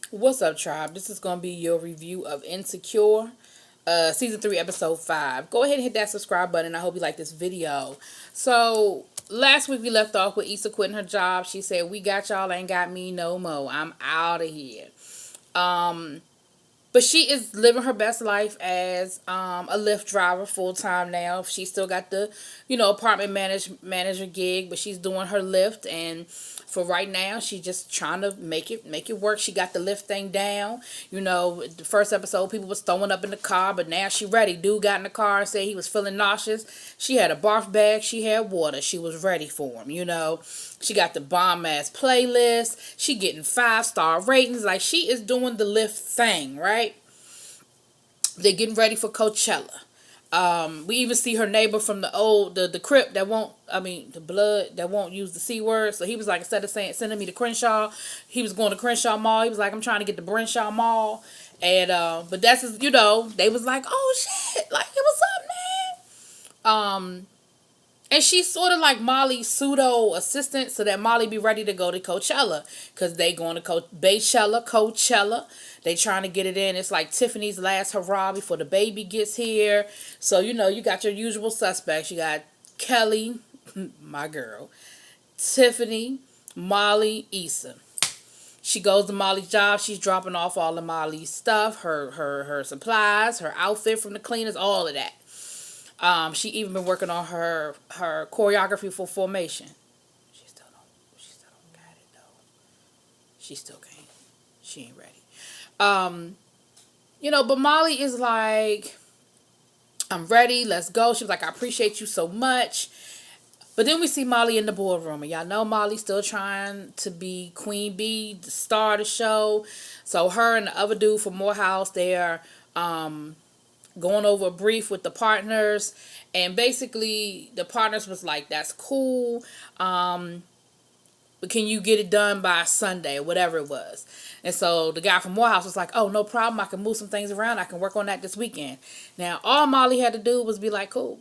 What's up, tribe? This is going to be your review of Insecure, season 3, episode 5. Go ahead and hit that subscribe button. I hope you like this video. So, last week we left off with Issa quitting her job. She said, "We got y'all, ain't got me no more. I'm out of here." Um, but she is living her best life as a Lyft driver full time now. She still got the, apartment manager gig, but she's doing her Lyft, and for right now, she's just trying to make it work. She got the Lyft thing down. The first episode, people was throwing up in the car, but now she ready. Dude got in the car and said he was feeling nauseous. She had a barf bag. She had water. She was ready for him. She got the bomb ass playlist. She getting 5-star ratings. Like, she is doing the Lyft thing, right? They're getting ready for Coachella. We even see her neighbor from the Crip that won't, the blood that won't use the C word. So he was like, instead of sending me to Crenshaw, he was going to Crenshaw Mall. He was like, I'm trying to get to Brenshaw Mall. And, but that's, they was like, oh shit, like, what's up, man? And she's sort of like Molly's pseudo assistant, so that Molly be ready to go to Coachella, because they going to Coachella. They trying to get it in. It's like Tiffany's last hurrah before the baby gets here. So you got your usual suspects. You got Kelly, my girl, Tiffany, Molly, Issa. She goes to Molly's job. She's dropping off all of Molly's stuff, her supplies, her outfit from the cleaners, all of that. She even been working on her choreography for Formation. She still don't got it though. She still can't. She ain't ready. But Molly is like, I'm ready. Let's go. She was like, I appreciate you so much. But then we see Molly in the boardroom, and y'all know Molly's still trying to be Queen Bee, the star of the show. So her and the other dude from Morehouse, they're going over a brief with the partners, and basically the partners was like, that's cool, but can you get it done by Sunday or whatever it was. And so the guy from Morehouse was like, oh, no problem, I can move some things around, I can work on that this weekend. Now all Molly had to do was be like, cool,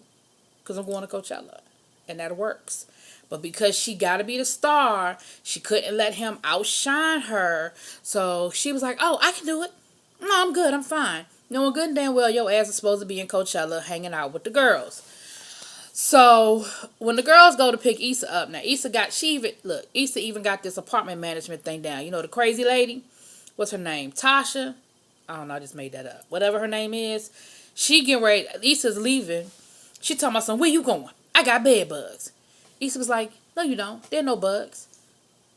because I'm going to Coachella, and that works. But because she got to be the star, she couldn't let him outshine her. So she was like, oh, I can do it. No, I'm good, I'm fine. Knowing good and damn well your ass is supposed to be in Coachella hanging out with the girls. So when the girls go to pick Issa up, now Issa even got this apartment management thing down. You know, the crazy lady? What's her name? Tasha? I don't know, I just made that up. Whatever her name is. She getting ready, Issa's leaving. She talking about something, where you going? I got bed bugs. Issa was like, no you don't. There are no bugs.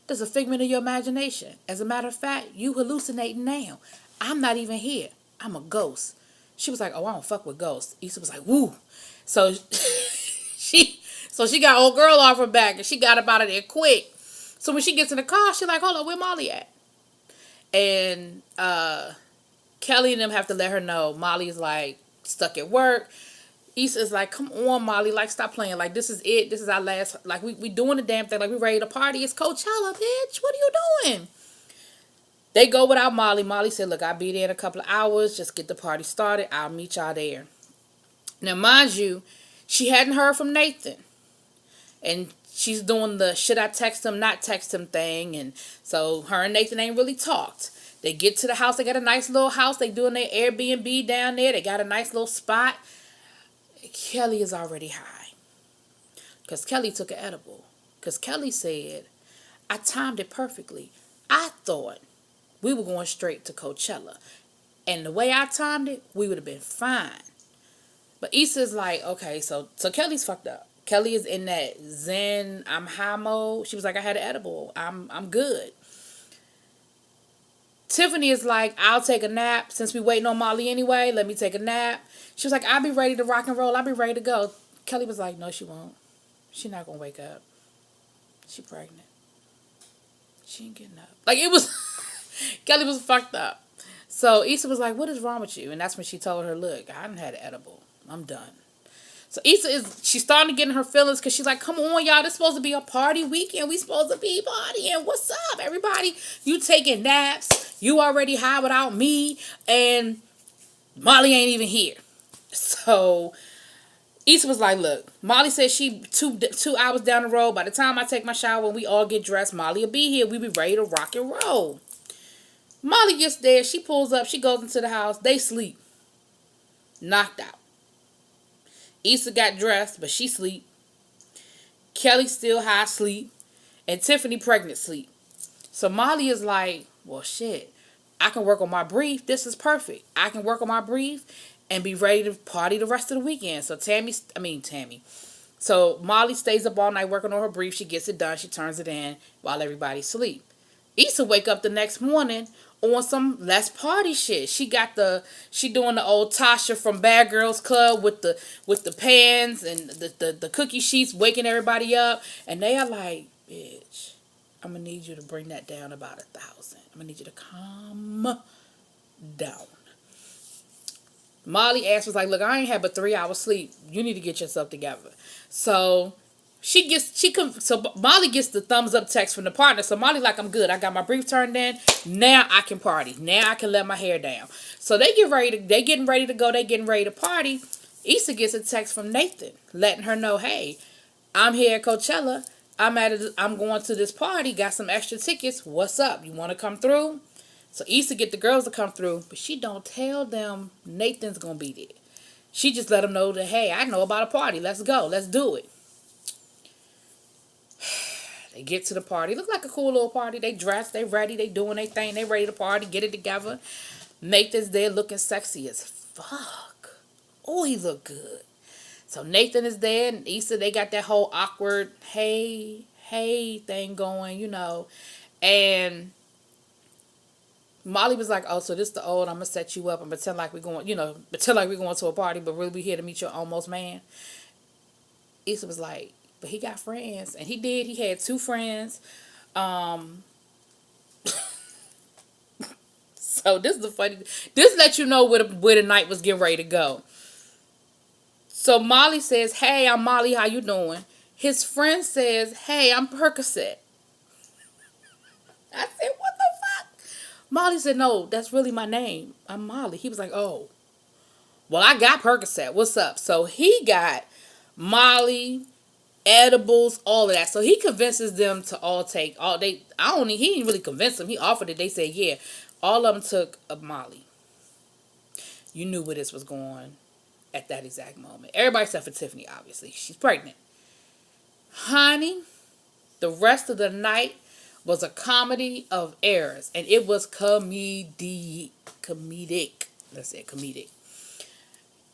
There's a figment of your imagination. As a matter of fact, you hallucinating now. I'm not even here. I'm a ghost. She was like, oh, I don't fuck with ghosts. Issa was like, woo. So she got old girl off her back, and she got up out of there quick. So when she gets in the car, she like, hold on, where Molly at? And Kelly and them have to let her know Molly is like stuck at work. Issa is like, come on, Molly, like, stop playing. Like, this is it. This is our last, like, we doing the damn thing. Like, we ready to party. It's Coachella, bitch. What are you doing? They go without Molly. Molly said, look, I'll be there in a couple of hours. Just get the party started. I'll meet y'all there. Now, mind you, she hadn't heard from Nathan. And she's doing the should I text him, not text him thing. And so her and Nathan ain't really talked. They get to the house. They got a nice little house. They doing their Airbnb down there. They got a nice little spot. Kelly is already high. Because Kelly took an edible. Because Kelly said, I timed it perfectly. I thought we were going straight to Coachella. And the way I timed it, we would have been fine. But Issa's like, okay, so Kelly's fucked up. Kelly is in that Zen, I'm high mode. She was like, I had an edible. I'm good. Tiffany is like, I'll take a nap. Since we waiting on Molly anyway, let me take a nap. She was like, I'll be ready to rock and roll. I'll be ready to go. Kelly was like, no, she won't. She's not going to wake up. She pregnant. She ain't getting up. Like, it was... Kelly was fucked up. So Issa was like, what is wrong with you? And that's when she told her, look, I done had an edible. I'm done. So she's starting to get in her feelings, because she's like, come on, y'all, this supposed to be a party weekend. We supposed to be partying. What's up, everybody? You taking naps. You already high without me. And Molly ain't even here. So Issa was like, look, Molly said she 2 hours down the road. By the time I take my shower and we all get dressed, Molly will be here. We be ready to rock and roll. Molly gets there. She pulls up. She goes into the house. They sleep. Knocked out. Issa got dressed, but she sleep. Kelly still high sleep. And Tiffany pregnant sleep. So Molly is like, well, shit. I can work on my brief. This is perfect. I can work on my brief and be ready to party the rest of the weekend. So Tammy. So Molly stays up all night working on her brief. She gets it done. She turns it in while everybody sleep. Issa wake up the next morning on some less party shit. She doing the old Tasha from Bad Girls Club with the pans and the cookie sheets, waking everybody up, and they are like, bitch, I'm gonna need you to bring that down about 1,000. I'm gonna need you to calm down. Molly ass was like, look, I ain't had but 3 hours sleep. You need to get yourself together. So so Molly gets the thumbs up text from the partner. So Molly like, I'm good. I got my brief turned in. Now I can party. Now I can let my hair down. So they getting ready to go. They getting ready to party. Issa gets a text from Nathan letting her know, hey, I'm here at Coachella. I'm going to this party. Got some extra tickets. What's up? You want to come through? So Issa get the girls to come through, but she don't tell them Nathan's gonna be there. She just let them know that, hey, I know about a party. Let's go. Let's do it. They get to the party. Look like a cool little party. They dressed. They ready. They doing their thing. They ready to party. Get it together. Nathan's there looking sexy as fuck. Oh, he look good. So Nathan is there, and Issa, they got that whole awkward hey thing going, and Molly was like, oh, so this the old, I'm gonna set you up and pretend like we're going to a party, but really we here to meet your almost man. Issa was like, but he got friends, and he did. He had 2 friends. So this is the funny. This lets you know where the night was getting ready to go. So Molly says, hey, I'm Molly. How you doing? His friend says, hey, I'm Percocet. I said, what the fuck? Molly said, no, that's really my name. I'm Molly. He was like, oh, well, I got Percocet. What's up? So he got Molly, edibles, all of that. So he convinces them to all take all they. He didn't really convince them. He offered it. They said, yeah. All of them took a Molly. You knew where this was going at that exact moment. Everybody except for Tiffany, obviously. She's pregnant. Honey, the rest of the night was a comedy of errors. And it was comedic. Let's say comedic.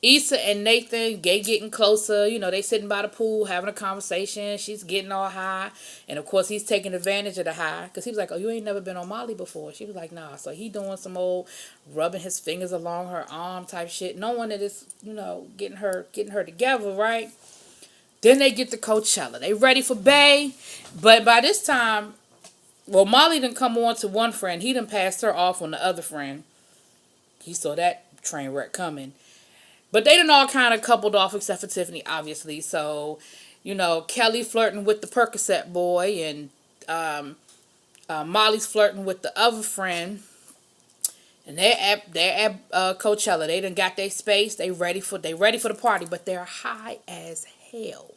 Issa and Nathan, they getting closer. They sitting by the pool having a conversation. She's getting all high. And, of course, he's taking advantage of the high. Because he was like, oh, you ain't never been on Molly before. She was like, nah. So he doing some old rubbing his fingers along her arm type shit. Knowing that it's, getting her together, right? Then they get to Coachella. They ready for Bay. But by this time, well, Molly done come on to one friend. He done passed her off on the other friend. He saw that train wreck coming. But they done all kind of coupled off except for Tiffany, obviously. So, Kelly flirting with the Percocet boy, and Molly's flirting with the other friend. And they're at Coachella. They done got their space. They ready for the party, but they're high as hell.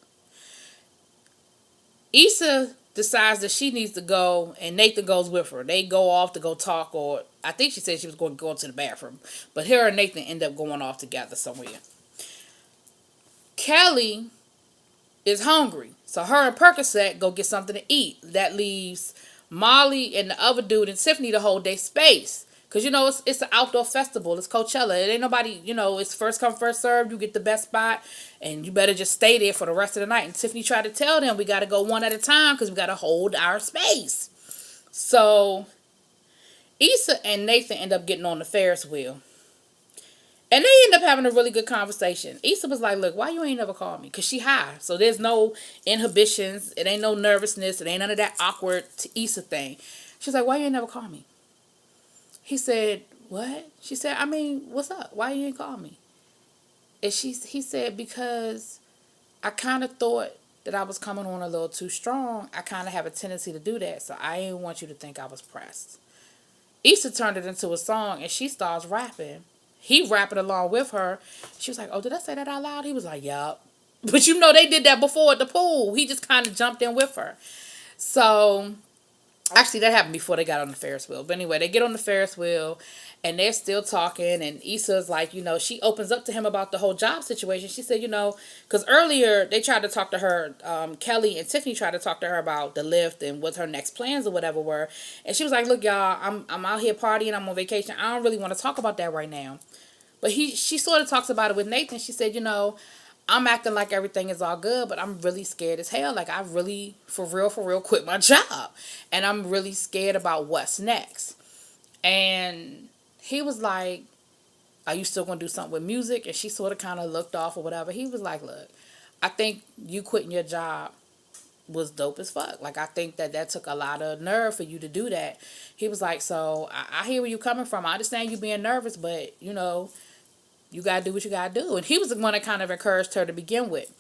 Issa decides that she needs to go, and Nathan goes with her. They go off to go talk, or I think she said she was going to go to the bathroom. But her and Nathan end up going off together somewhere. Kelly is hungry, so her and Percocet go get something to eat. That leaves Molly and the other dude and Tiffany to hold their space. Because, it's an outdoor festival. It's Coachella. It ain't nobody, it's first come, first served. You get the best spot, and you better just stay there for the rest of the night. And Tiffany tried to tell them, we got to go one at a time because we got to hold our space. So, Issa and Nathan end up getting on the Ferris wheel. And they end up having a really good conversation. Issa was like, look, why you ain't never called me? Because she high. So there's no inhibitions. It ain't no nervousness. It ain't none of that awkward Issa thing. She's like, why you ain't never call me? He said, what? She said, what's up? Why you ain't call me? And he said, because I kind of thought that I was coming on a little too strong. I kind of have a tendency to do that. So I didn't want you to think I was pressed. Issa turned it into a song, and she starts rapping. He rapping along with her. She was like, oh, did I say that out loud? He was like, yup. But they did that before at the pool. He just kind of jumped in with her. So Actually, that happened before they got on the Ferris wheel. But anyway, they get on the Ferris wheel and they're still talking. And Issa's like, she opens up to him about the whole job situation. She said, because earlier they tried to talk to her, Kelly and Tiffany tried to talk to her about the lift and what her next plans or whatever were. And she was like, look, y'all, I'm out here partying. I'm on vacation. I don't really want to talk about that right now. But she sort of talks about it with Nathan. She said, I'm acting like everything is all good, but I'm really scared as hell. Like, I really, for real, quit my job. And I'm really scared about what's next. And he was like, are you still going to do something with music? And she sort of kind of looked off or whatever. He was like, look, I think you quitting your job was dope as fuck. Like, I think that took a lot of nerve for you to do that. He was like, so I hear where you coming from. I understand you being nervous, but, you got to do what you got to do. And he was the one that kind of encouraged her to begin with.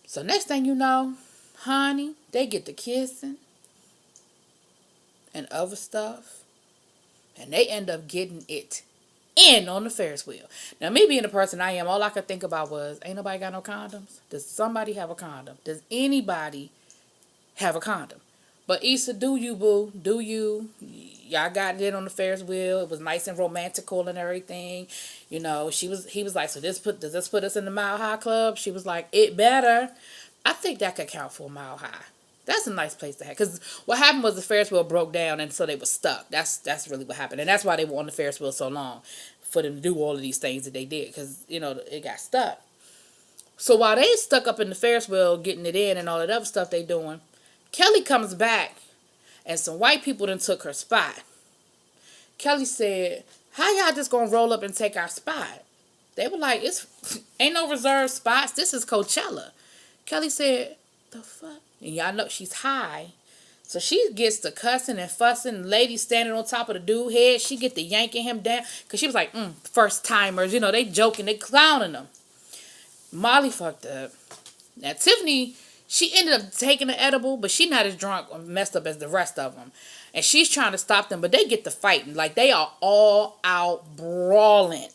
So next thing you know, honey, they get to kissing and other stuff. And they end up getting it in on the Ferris wheel. Now, me being the person I am, all I could think about was, ain't nobody got no condoms? Does somebody have a condom? Does anybody have a condom? But Issa, do you, boo? Do you? Y'all got it on the Ferris wheel. It was nice and romantical and everything. He was like, so does this put us in the Mile High Club? She was like, it better. I think that could count for a Mile High. That's a nice place to have. Because what happened was the Ferris wheel broke down and so they were stuck. That's really what happened. And that's why they were on the Ferris wheel so long. For them to do all of these things that they did. Because, it got stuck. So while they stuck up in the Ferris wheel getting it in and all that other stuff they doing, Kelly comes back and some white people then took her spot. Kelly said, how y'all just gonna roll up and take our spot? They were like, it's ain't no reserved spots. This is Coachella. Kelly said, the fuck? And y'all know she's high. So she gets to cussing and fussing. Lady standing on top of the dude head. She get to yanking him down. Because she was like, first timers. They joking. They clowning them. Molly fucked up. Now, Tiffany, she ended up taking the edible, but she not as drunk or messed up as the rest of them. And she's trying to stop them, but they get to fighting. Like, they are all out brawling.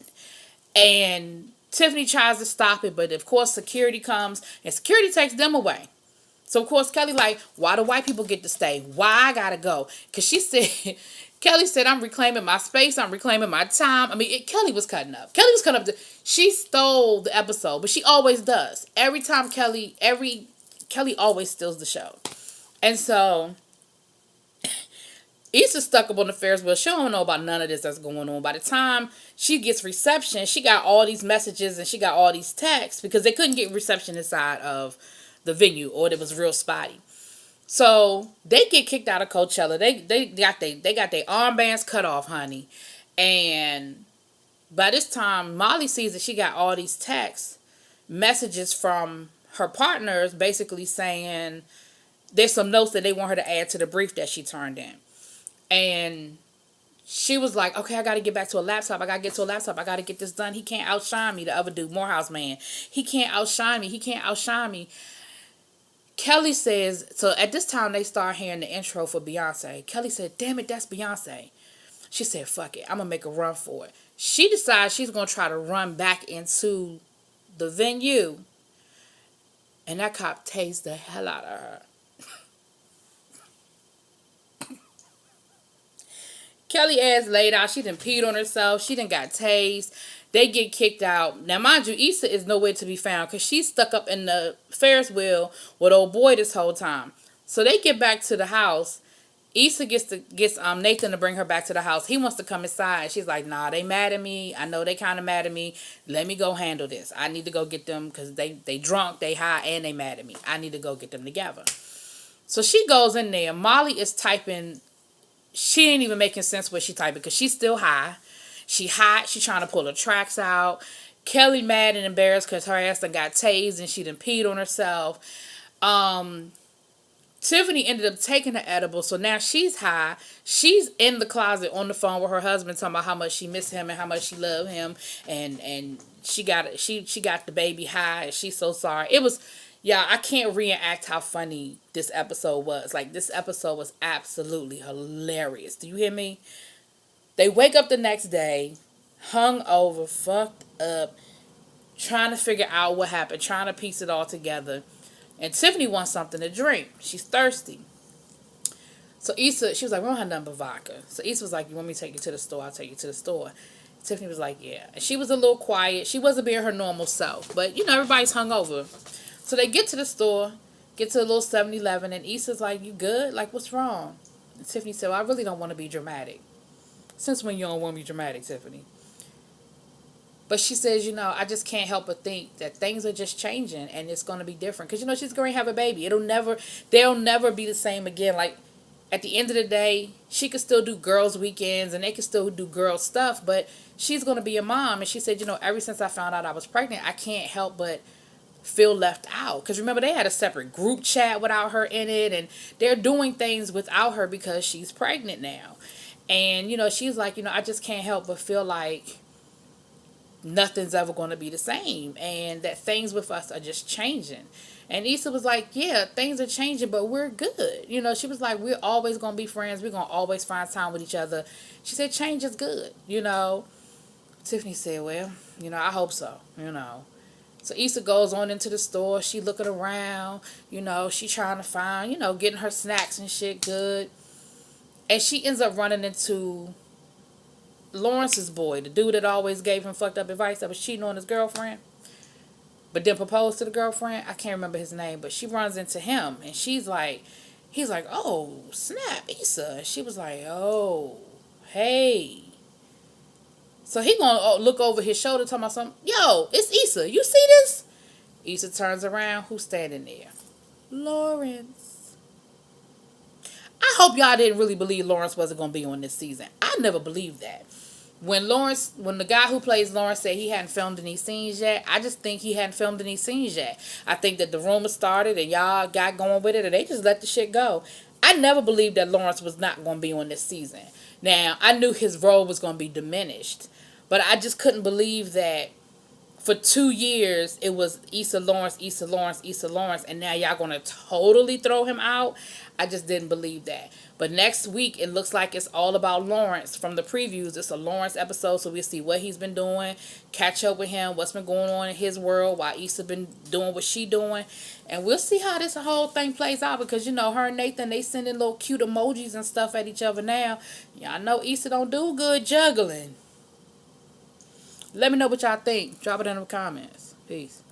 And Tiffany tries to stop it, but of course security comes, and security takes them away. So, of course, Kelly like, why do white people get to stay? Why I gotta go? Because she said, Kelly said, I'm reclaiming my space. I'm reclaiming my time. I mean, Kelly was cutting up. She stole the episode, but she always does. Every time Kelly always steals the show. And so, Issa's stuck up on the Ferris wheel. She don't know about none of this that's going on. By the time she gets reception, she got all these messages and she got all these texts because they couldn't get reception inside of the venue or it was real spotty. So they get kicked out of Coachella. They got their armbands cut off, honey. And by this time, Molly sees that she got all these text messages from her partners basically saying there's some notes that they want her to add to the brief that she turned in. And she was like, okay, I got to get back to a laptop. I got to get to a laptop. I got to get this done. He can't outshine me. The other dude, Morehouse man. He can't outshine me. He can't outshine me. Kelly says, so at this time they start hearing the intro for Beyonce. Kelly said, damn it, that's Beyonce. She said, fuck it, I'm going to make a run for it. She decides she's going to try to run back into the venue. And that cop tased the hell out of her. Kelly ass laid out. She done peed on herself. She done got tased. They get kicked out. Now, mind you, Issa is nowhere to be found because she's stuck up in the Ferris wheel with old boy this whole time. So they get back to the house. Issa gets Nathan to bring her back to the house. He wants to come inside. She's like, nah, they mad at me. I know they kind of mad at me. Let me go handle this. I need to go get them because they drunk, they high, and they mad at me. I need to go get them together. So she goes in there. Molly is typing. She ain't even making sense what she typing because she's still high. She hot. She trying to pull her tracks out. Kelly mad and embarrassed because her ass done got tased and she done peed on herself. Tiffany ended up taking the edible, so now she's high. She's in the closet on the phone with her husband talking about how much she missed him and how much she loved him, and she got the baby high and she's so sorry. It was, yeah, I can't reenact how funny this episode was. Like, this episode was absolutely hilarious. Do you hear me? They wake up the next day, hung over, fucked up, trying to figure out what happened, trying to piece it all together. And Tiffany wants something to drink. She's thirsty. So Issa, she was like, we don't have nothing but vodka. So Issa was like, you want me to take you to the store? I'll take you to the store. Tiffany was like, yeah. And she was a little quiet. She wasn't being her normal self. But, everybody's hungover. So they get to the store, get to a little 7-Eleven, and Issa's like, you good? Like, what's wrong? And Tiffany said, well, I really don't want to be dramatic. Since when you don't want to be dramatic, Tiffany? But she says, I just can't help but think that things are just changing and it's going to be different. Because, she's going to have a baby. They'll never be the same again. Like, at the end of the day, she could still do girls' weekends and they could still do girls' stuff. But she's going to be a mom. And she said, ever since I found out I was pregnant, I can't help but feel left out. Because remember, they had a separate group chat without her in it. And they're doing things without her because she's pregnant now. And, she's like, I just can't help but feel like nothing's ever going to be the same and that things with us are just changing. And Issa was like, yeah, things are changing, but we're good. She was like, we're always going to be friends. We're going to always find time with each other. She said, change is good. Tiffany said, well, I hope so. So Issa goes on into the store. She looking around, she trying to find, getting her snacks and shit good. And she ends up running into Lawrence's boy, the dude that always gave him fucked up advice that was cheating on his girlfriend, but then proposed to the girlfriend. I can't remember his name, but she runs into him and he's like, oh, snap, Issa. And she was like, oh, hey. So he gonna look over his shoulder talking about something. Yo, it's Issa. You see this? Issa turns around. Who's standing there? Lawrence. I hope y'all didn't really believe Lawrence wasn't going to be on this season. I never believed that. When the guy who plays Lawrence said he hadn't filmed any scenes yet, I just think he hadn't filmed any scenes yet. I think that the rumor started and y'all got going with it and they just let the shit go. I never believed that Lawrence was not going to be on this season. Now, I knew his role was going to be diminished, but I just couldn't believe that for 2 years, it was Issa Lawrence, Issa Lawrence, Issa Lawrence, and now y'all going to totally throw him out? I just didn't believe that. But next week, it looks like it's all about Lawrence. From the previews, it's a Lawrence episode, so we'll see what he's been doing, catch up with him, what's been going on in his world, while Issa been doing what she doing. And we'll see how this whole thing plays out, because, her and Nathan, they sending little cute emojis and stuff at each other now. Y'all know Issa don't do good juggling. Let me know what y'all think. Drop it in the comments. Peace.